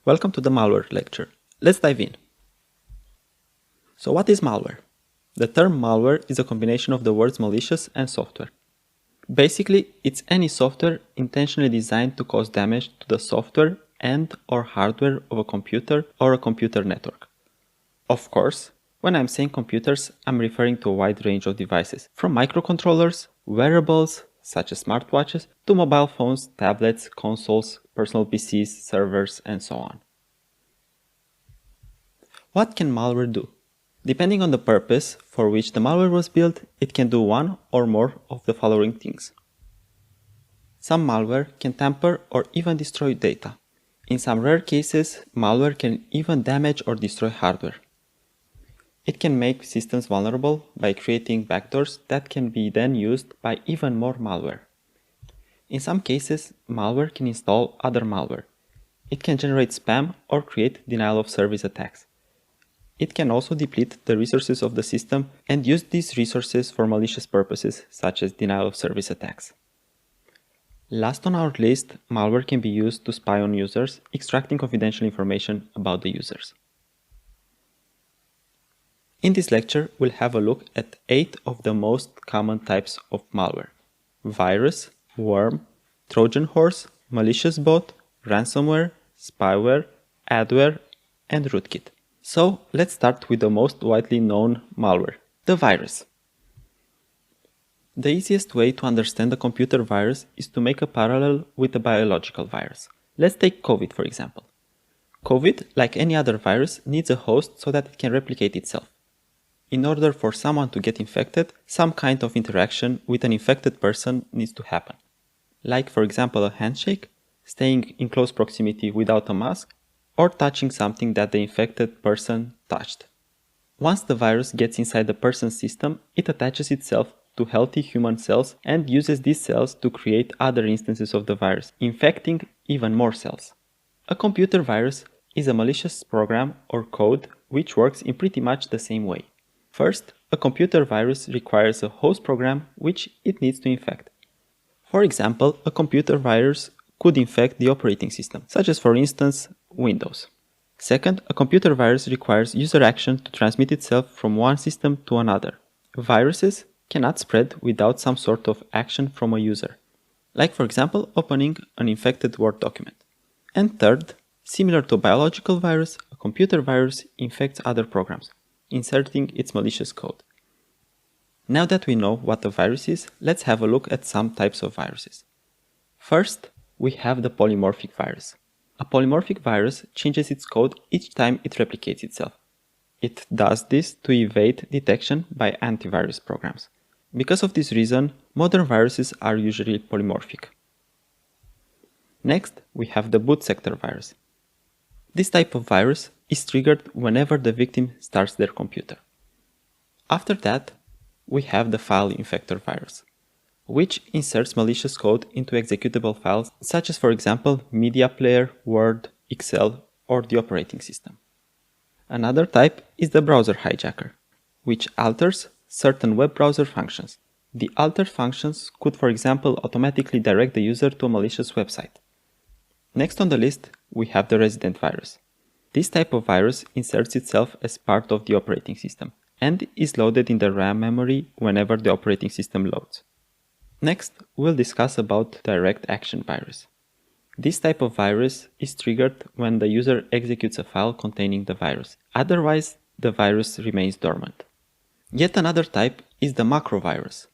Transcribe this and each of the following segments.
Welcome to the malware lecture. Let's dive in. So what is malware? The term malware is a combination of the words malicious and software. Basically, it's any software intentionally designed to cause damage to the software and/or hardware of a computer or a computer network. Of course, when I'm saying computers, I'm referring to a wide range of devices, from microcontrollers, wearables, such as smartwatches, to mobile phones, tablets, consoles, personal PCs, servers, and so on. What can malware do? Depending on the purpose for which the malware was built, it can do one or more of the following things. Some malware can tamper or even destroy data. In some rare cases, malware can even damage or destroy hardware. It can make systems vulnerable by creating backdoors that can be then used by even more malware. In some cases, malware can install other malware. It can generate spam or create denial of service attacks. It can also deplete the resources of the system and use these resources for malicious purposes, such as denial of service attacks. Last on our list, malware can be used to spy on users, extracting confidential information about the users. In this lecture, we'll have a look at 8 of the most common types of malware: virus, worm, Trojan horse, malicious bot, ransomware, spyware, adware, and rootkit. So let's start with the most widely known malware, the virus. The easiest way to understand a computer virus is to make a parallel with a biological virus. Let's take COVID for example. COVID, like any other virus, needs a host so that it can replicate itself. In order for someone to get infected, some kind of interaction with an infected person needs to happen. Like for example a handshake, staying in close proximity without a mask, or touching something that the infected person touched. Once the virus gets inside the person's system, it attaches itself to healthy human cells and uses these cells to create other instances of the virus, infecting even more cells. A computer virus is a malicious program or code which works in pretty much the same way. First, a computer virus requires a host program which it needs to infect. For example, a computer virus could infect the operating system, such as for instance Windows. Second, a computer virus requires user action to transmit itself from one system to another. Viruses cannot spread without some sort of action from a user, like for example opening an infected Word document. And third, similar to a biological virus, a computer virus infects other programs, inserting its malicious code. Now that we know what a virus is, let's have a look at some types of viruses. First, we have the polymorphic virus. A polymorphic virus changes its code each time it replicates itself. It does this to evade detection by antivirus programs. Because of this reason, modern viruses are usually polymorphic. Next, we have the boot sector virus. This type of virus is triggered whenever the victim starts their computer. After that, we have the file infector virus, which inserts malicious code into executable files such as for example media player, Word, Excel, or the operating system. Another type is the browser hijacker, which alters certain web browser functions. The altered functions could for example automatically direct the user to a malicious website. Next on the list, we have the resident virus. This type of virus inserts itself as part of the operating system and is loaded in the RAM memory whenever the operating system loads. Next, we'll discuss about direct action virus. This type of virus is triggered when the user executes a file containing the virus. Otherwise, the virus remains dormant. Yet another type is the macro virus.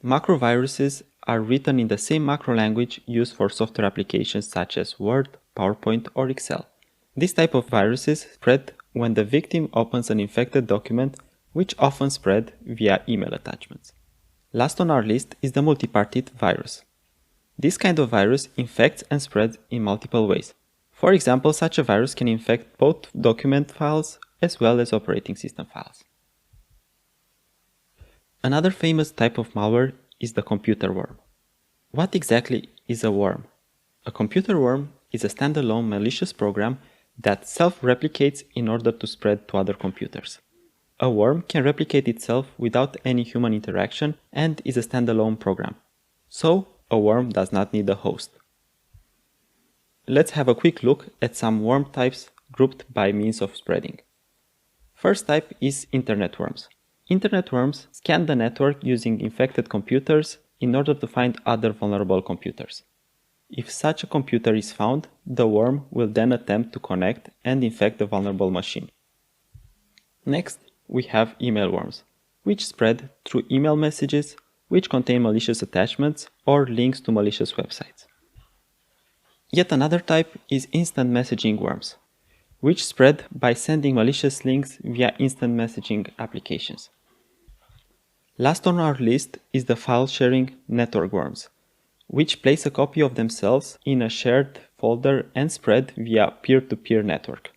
Macro viruses are written in the same macro language used for software applications such as Word, PowerPoint, or Excel. This type of viruses spread when the victim opens an infected document, which often spread via email attachments. Last on our list is the multipartite virus. This kind of virus infects and spreads in multiple ways. For example, such a virus can infect both document files as well as operating system files. Another famous type of malware is the computer worm. What exactly is a worm? A computer worm is a standalone malicious program that self-replicates in order to spread to other computers. A worm can replicate itself without any human interaction and is a standalone program. So, a worm does not need a host. let's have a quick look at some worm types grouped by means of spreading. First type is internet worms. Internet worms scan the network using infected computers in order to find other vulnerable computers. If such a computer is found, the worm will then attempt to connect and infect the vulnerable machine. Next, we have email worms, which spread through email messages which contain malicious attachments or links to malicious websites. Yet another type is instant messaging worms, which spread by sending malicious links via instant messaging applications. Last on our list is the file-sharing network worms, which place a copy of themselves in a shared folder and spread via peer-to-peer network.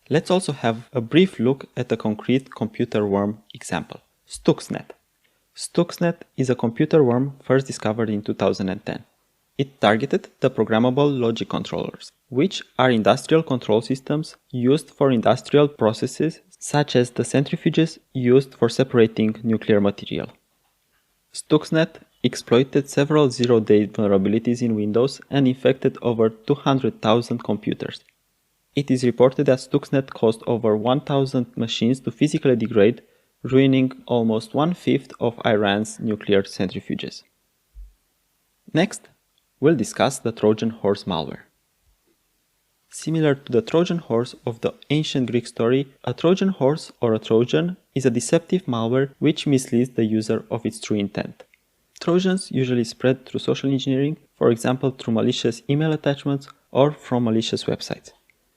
Let's also have a brief look at a concrete computer worm example, Stuxnet. Stuxnet is a computer worm first discovered in 2010. It targeted the programmable logic controllers, which are industrial control systems used for industrial processes such as the centrifuges used for separating nuclear material. Stuxnet exploited several zero-day vulnerabilities in Windows and infected over 200,000 computers. It is reported that Stuxnet caused over 1,000 machines to physically degrade, ruining almost 1/5 of Iran's nuclear centrifuges. Next, we'll discuss the Trojan horse malware. Similar to the Trojan horse of the ancient Greek story, a Trojan horse or a Trojan is a deceptive malware which misleads the user of its true intent. Trojans usually spread through social engineering, for example through malicious email attachments or from malicious websites.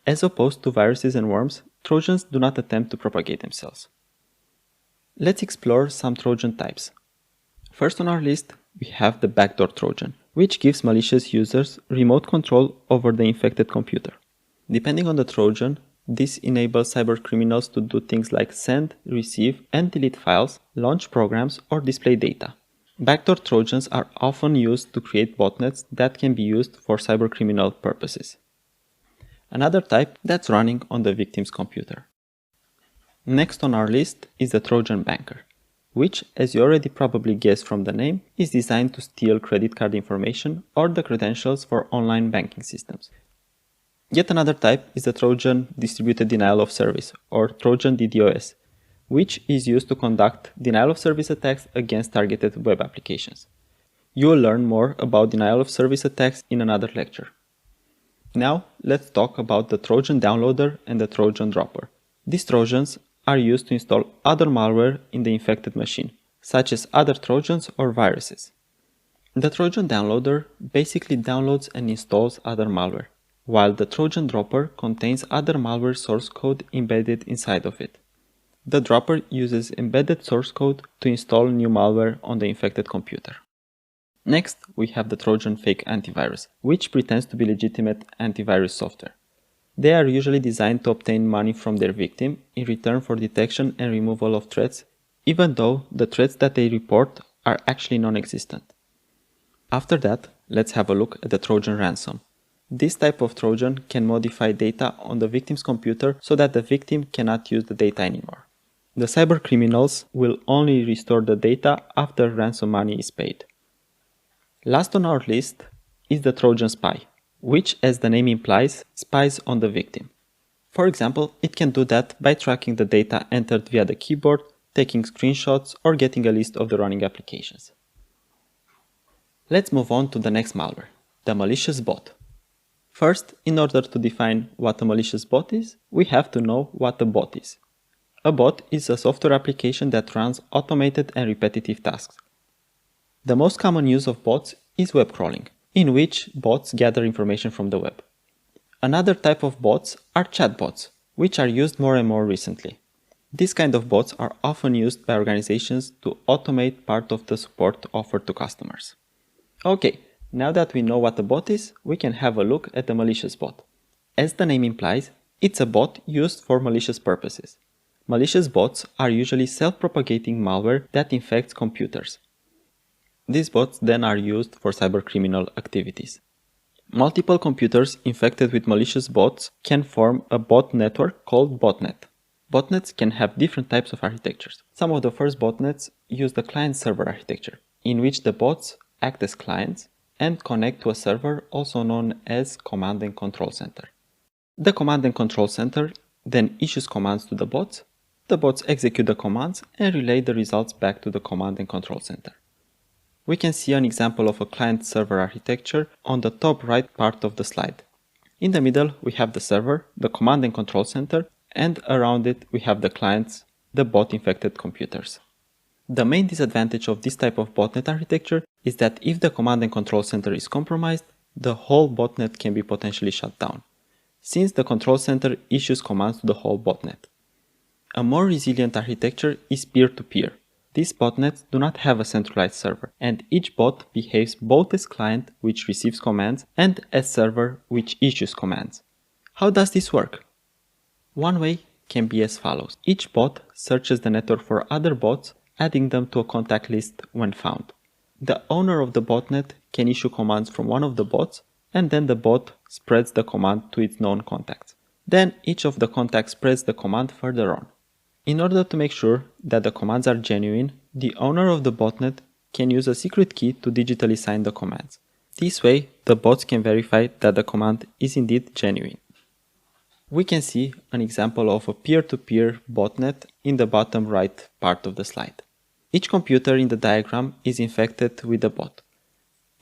As opposed to viruses and worms, Trojans do not attempt to propagate themselves. Let's explore some Trojan types. First on our list, we have the backdoor Trojan, which gives malicious users remote control over the infected computer. Depending on the Trojan, this enables cybercriminals to do things like send, receive, and delete files, launch programs, or display data. Backdoor Trojans are often used to create botnets that can be used for cybercriminal purposes. Another type that's running on the victim's computer. Next on our list is the Trojan Banker, which, as you already probably guessed from the name, is designed to steal credit card information or the credentials for online banking systems. Yet another type is the Trojan Distributed Denial of Service, or Trojan DDoS, which is used to conduct denial of service attacks against targeted web applications. You will learn more about denial of service attacks in another lecture. Now, let's talk about the Trojan Downloader and the Trojan Dropper. These Trojans are used to install other malware in the infected machine, such as other Trojans or viruses. The Trojan Downloader basically downloads and installs other malware, while the Trojan Dropper contains other malware source code embedded inside of it. The Dropper uses embedded source code to install new malware on the infected computer. Next, we have the Trojan Fake Antivirus, which pretends to be legitimate antivirus software. They are usually designed to obtain money from their victim in return for detection and removal of threats, even though the threats that they report are actually non-existent. After that, let's have a look at the Trojan Ransom. This type of Trojan can modify data on the victim's computer so that the victim cannot use the data anymore. The cybercriminals will only restore the data after ransom money is paid. Last on our list is the Trojan Spy, which, as the name implies, spies on the victim. For example, it can do that by tracking the data entered via the keyboard, taking screenshots, or getting a list of the running applications. Let's move on to the next malware, the malicious bot. First, in order to define what a malicious bot is, we have to know what a bot is. A bot is a software application that runs automated and repetitive tasks. The most common use of bots is web crawling, in which bots gather information from the web. Another type of bots are chatbots, which are used more and more recently. These kind of bots are often used by organizations to automate part of the support offered to customers. Okay, now that we know what a bot is, we can have a look at the malicious bot. As the name implies, it's a bot used for malicious purposes. Malicious bots are usually self-propagating malware that infects computers. These bots then are used for cybercriminal activities. Multiple computers infected with malicious bots can form a bot network called botnet. Botnets can have different types of architectures. Some of the first botnets use the client-server architecture, in which the bots act as clients and connect to a server also known as Command and Control Center. The Command and Control Center then issues commands to the bots execute the commands and relay the results back to the Command and Control Center. We can see an example of a client-server architecture on the top right part of the slide. In the middle, we have the server, the Command and Control Center, and around it we have the clients, the bot-infected computers. The main disadvantage of this type of botnet architecture is that if the Command and Control Center is compromised, the whole botnet can be potentially shut down, since the Control Center issues commands to the whole botnet. A more resilient architecture is peer-to-peer. These botnets do not have a centralized server, and each bot behaves both as client, which receives commands, and as server, which issues commands. How does this work? One way can be as follows. Each bot searches the network for other bots, adding them to a contact list when found. The owner of the botnet can issue commands from one of the bots, and then the bot spreads the command to its known contacts. Then each of the contacts spreads the command further on. In order to make sure that the commands are genuine, the owner of the botnet can use a secret key to digitally sign the commands. This way, the bots can verify that the command is indeed genuine. We can see an example of a peer-to-peer botnet in the bottom right part of the slide. Each computer in the diagram is infected with a bot.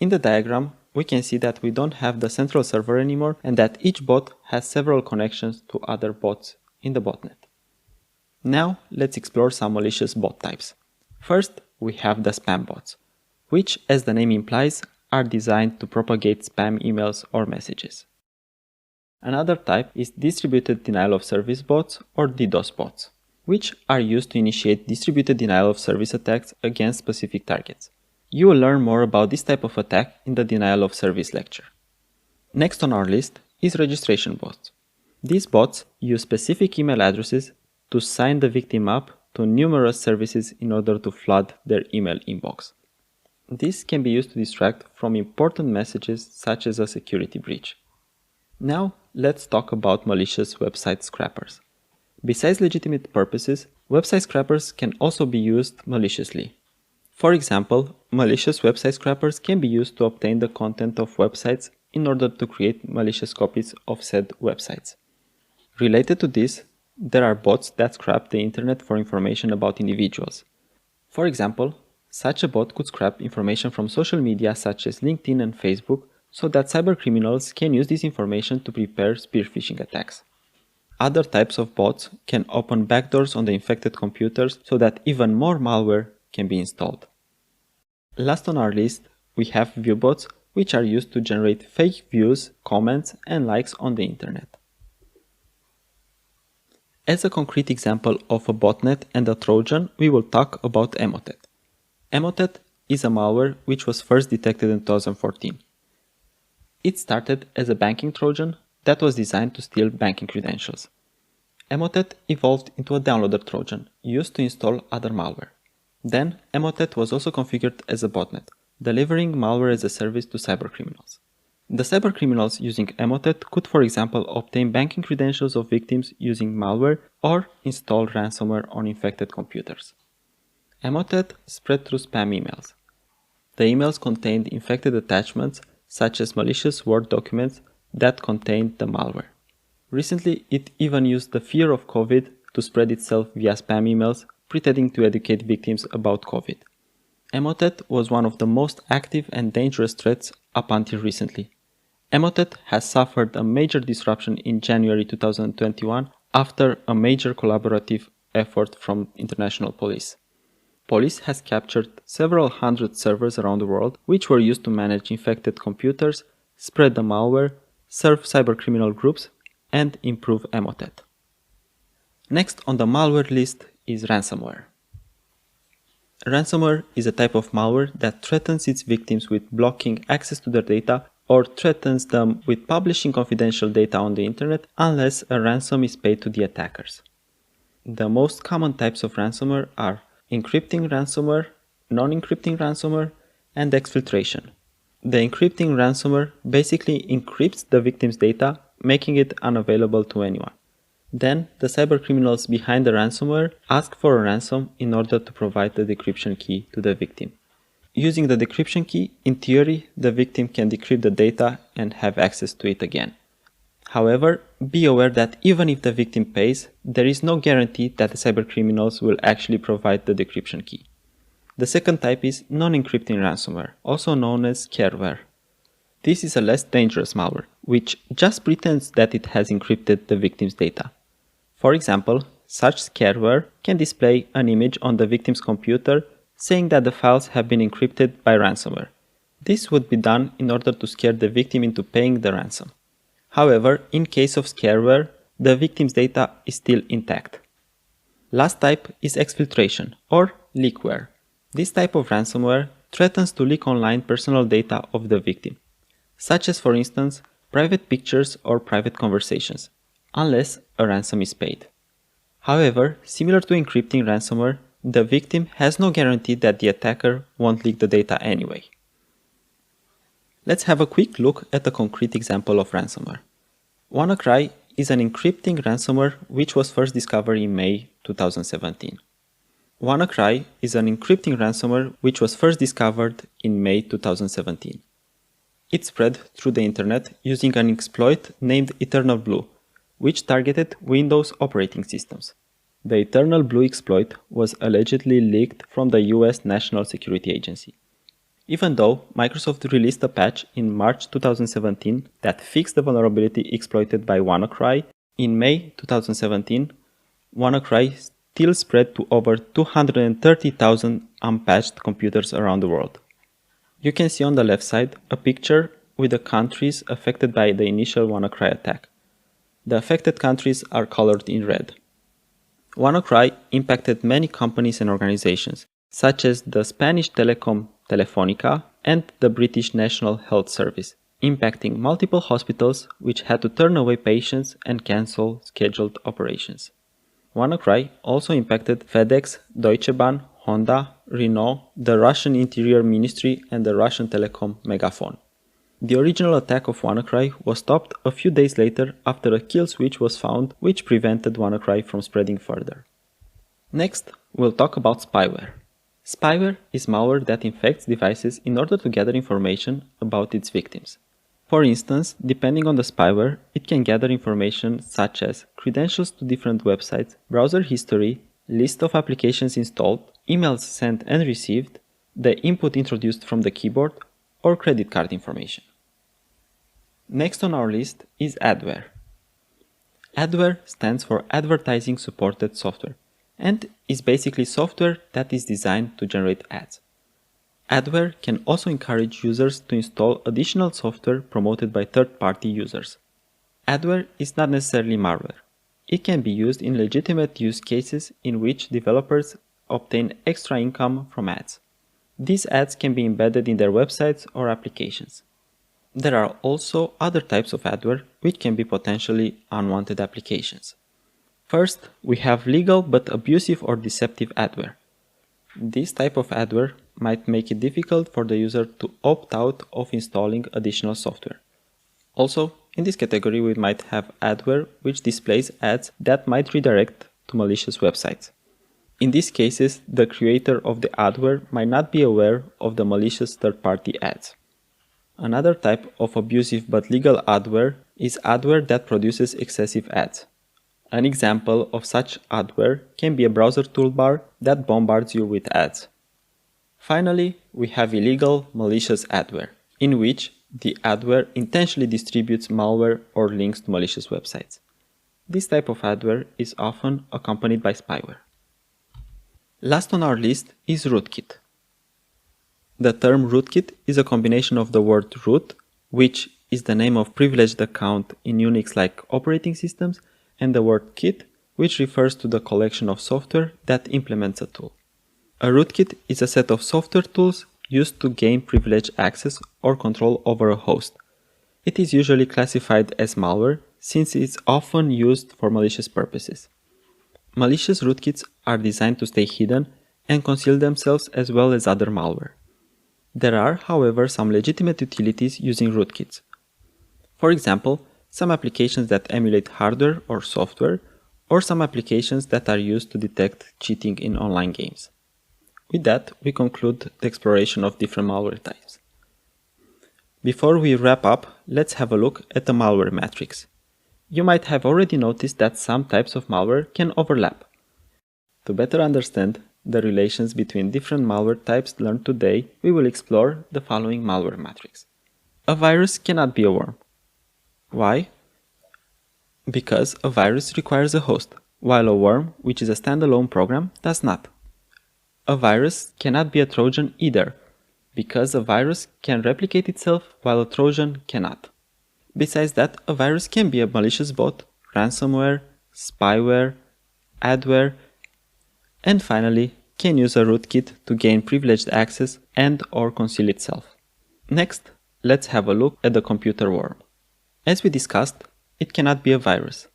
In the diagram, we can see that we don't have the central server anymore and that each bot has several connections to other bots in the botnet. Now, let's explore some malicious bot types. First, we have the spam bots, which, as the name implies, are designed to propagate spam emails or messages. Another type is distributed denial of service bots or DDoS bots, which are used to initiate distributed denial of service attacks against specific targets. You will learn more about this type of attack in the denial of service lecture. Next on our list is registration bots. These bots use specific email addresses to sign the victim up to numerous services in order to flood their email inbox. This can be used to distract from important messages such as a security breach. Now, let's talk about malicious website scrapers. Besides legitimate purposes, website scrapers can also be used maliciously. For example, malicious website scrapers can be used to obtain the content of websites in order to create malicious copies of said websites. Related to this, there are bots that scrap the internet for information about individuals. For example, such a bot could scrap information from social media such as LinkedIn and Facebook so that cybercriminals can use this information to prepare spear phishing attacks. Other types of bots can open backdoors on the infected computers so that even more malware can be installed. Last on our list, we have viewbots, which are used to generate fake views, comments, and likes on the internet. As a concrete example of a botnet and a Trojan, we will talk about Emotet. Emotet is a malware which was first detected in 2014. It started as a banking Trojan that was designed to steal banking credentials. Emotet evolved into a downloader Trojan used to install other malware. Then, Emotet was also configured as a botnet, delivering malware as a service to cybercriminals. The cybercriminals using Emotet could, for example, obtain banking credentials of victims using malware or install ransomware on infected computers. Emotet spread through spam emails. The emails contained infected attachments such as malicious Word documents that contained the malware. Recently, it even used the fear of COVID to spread itself via spam emails, pretending to educate victims about COVID. Emotet was one of the most active and dangerous threats up until recently. Emotet has suffered a major disruption in January 2021 after a major collaborative effort from international police. Police has captured several hundred servers around the world which were used to manage infected computers, spread the malware, serve cybercriminal groups, and improve Emotet. Next on the malware list is ransomware. Ransomware is a type of malware that threatens its victims with blocking access to their data or threatens them with publishing confidential data on the internet unless a ransom is paid to the attackers. The most common types of ransomware are encrypting ransomware, non-encrypting ransomware, and exfiltration. The encrypting ransomware basically encrypts the victim's data, making it unavailable to anyone. Then, the cybercriminals behind the ransomware ask for a ransom in order to provide the decryption key to the victim. Using the decryption key, in theory, the victim can decrypt the data and have access to it again. However, be aware that even if the victim pays, there is no guarantee that the cybercriminals will actually provide the decryption key. The second type is non-encrypting ransomware, also known as scareware. This is a less dangerous malware, which just pretends that it has encrypted the victim's data. For example, such scareware can display an image on the victim's computer saying that the files have been encrypted by ransomware. This would be done in order to scare the victim into paying the ransom. However, in case of scareware, the victim's data is still intact. Last type is exfiltration or leakware. This type of ransomware threatens to leak online personal data of the victim, such as, for instance, private pictures or private conversations, unless a ransom is paid. However, similar to encrypting ransomware, the victim has no guarantee that the attacker won't leak the data anyway. Let's have a quick look at a concrete example of ransomware. WannaCry is an encrypting ransomware which was first discovered in May 2017. WannaCry is an encrypting ransomware which was first discovered in May 2017. It spread through the internet using an exploit named Eternal Blue, which targeted Windows operating systems. The Eternal Blue exploit was allegedly leaked from the US National Security Agency. Even though Microsoft released a patch in March 2017 that fixed the vulnerability exploited by WannaCry, in May 2017, WannaCry still spread to over 230,000 unpatched computers around the world. You can see on the left side a picture with the countries affected by the initial WannaCry attack. The affected countries are colored in red. WannaCry impacted many companies and organizations, such as the Spanish telecom Telefónica and the British National Health Service, impacting multiple hospitals which had to turn away patients and cancel scheduled operations. WannaCry also impacted FedEx, Deutsche Bahn, Honda, Renault, the Russian Interior Ministry and the Russian telecom Megafon. The original attack of WannaCry was stopped a few days later after a kill switch was found which prevented WannaCry from spreading further. Next, we'll talk about spyware. Spyware is malware that infects devices in order to gather information about its victims. For instance, depending on the spyware, it can gather information such as credentials to different websites, browser history, list of applications installed, emails sent and received, the input introduced from the keyboard, or credit card information. Next on our list is adware. Adware stands for Advertising Supported Software and is basically software that is designed to generate ads. Adware can also encourage users to install additional software promoted by third-party users. Adware is not necessarily malware. It can be used in legitimate use cases in which developers obtain extra income from ads. These ads can be embedded in their websites or applications. There are also other types of adware which can be potentially unwanted applications. First, we have legal but abusive or deceptive adware. This type of adware might make it difficult for the user to opt out of installing additional software. Also, in this category we might have adware which displays ads that might redirect to malicious websites. In these cases, the creator of the adware might not be aware of the malicious third-party ads. Another type of abusive but legal adware is adware that produces excessive ads. An example of such adware can be a browser toolbar that bombards you with ads. Finally, we have illegal, malicious adware, in which the adware intentionally distributes malware or links to malicious websites. This type of adware is often accompanied by spyware. Last on our list is rootkit. The term rootkit is a combination of the word root, which is the name of privileged account in Unix-like operating systems, and the word kit, which refers to the collection of software that implements a tool. A rootkit is a set of software tools used to gain privileged access or control over a host. It is usually classified as malware since it's often used for malicious purposes. Malicious rootkits are designed to stay hidden and conceal themselves as well as other malware. There are, however, some legitimate utilities using rootkits. For example, some applications that emulate hardware or software, or some applications that are used to detect cheating in online games. With that, we conclude the exploration of different malware types. Before we wrap up, let's have a look at the malware matrix. You might have already noticed that some types of malware can overlap. To better understand the relations between different malware types learned today, we will explore the following malware matrix. A virus cannot be a worm. Why? Because a virus requires a host, while a worm, which is a standalone program, does not. A virus cannot be a Trojan either, because a virus can replicate itself while a Trojan cannot. Besides that, a virus can be a malicious bot, ransomware, spyware, adware, and finally, can use a rootkit to gain privileged access and/or conceal itself. Next, let's have a look at the computer worm. As we discussed, it cannot be a virus.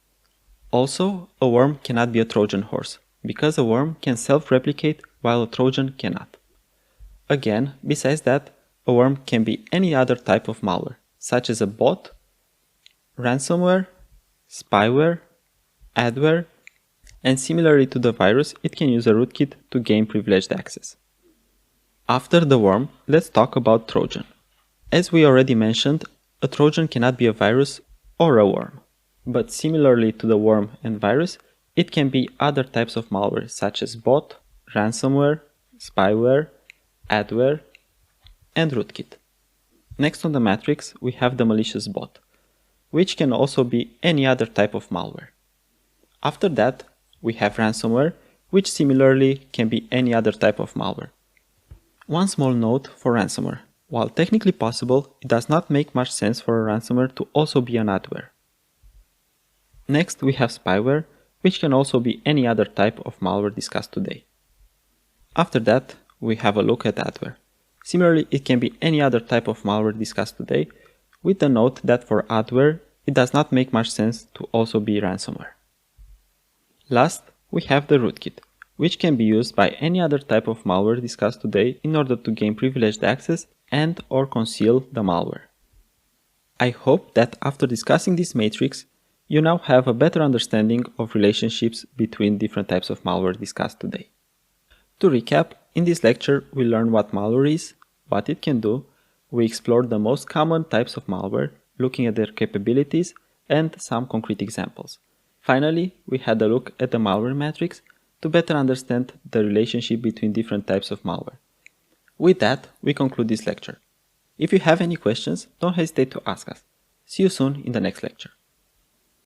Also, a worm cannot be a Trojan horse, because a worm can self-replicate while a Trojan cannot. Again, besides that, a worm can be any other type of malware, such as a bot, ransomware, spyware, adware, and similarly to the virus, it can use a rootkit to gain privileged access. After the worm, let's talk about Trojan. As we already mentioned, a Trojan cannot be a virus or a worm. But similarly to the worm and virus, it can be other types of malware such as bot, ransomware, spyware, adware, and rootkit. Next on the matrix, we have the malicious bot, which can also be any other type of malware. After that, we have ransomware, which similarly can be any other type of malware. One small note for ransomware. While technically possible, it does not make much sense for a ransomware to also be an adware. Next, we have spyware, which can also be any other type of malware discussed today. After that, we have a look at adware. Similarly, it can be any other type of malware discussed today, with the note that for adware, it does not make much sense to also be ransomware. Last, we have the rootkit, which can be used by any other type of malware discussed today in order to gain privileged access and/or conceal the malware. I hope that after discussing this matrix, you now have a better understanding of relationships between different types of malware discussed today. To recap, in this lecture we learned what malware is, what it can do, we explored the most common types of malware, looking at their capabilities and some concrete examples. Finally, we had a look at the malware matrix to better understand the relationship between different types of malware. With that, we conclude this lecture. If you have any questions, don't hesitate to ask us. See you soon in the next lecture.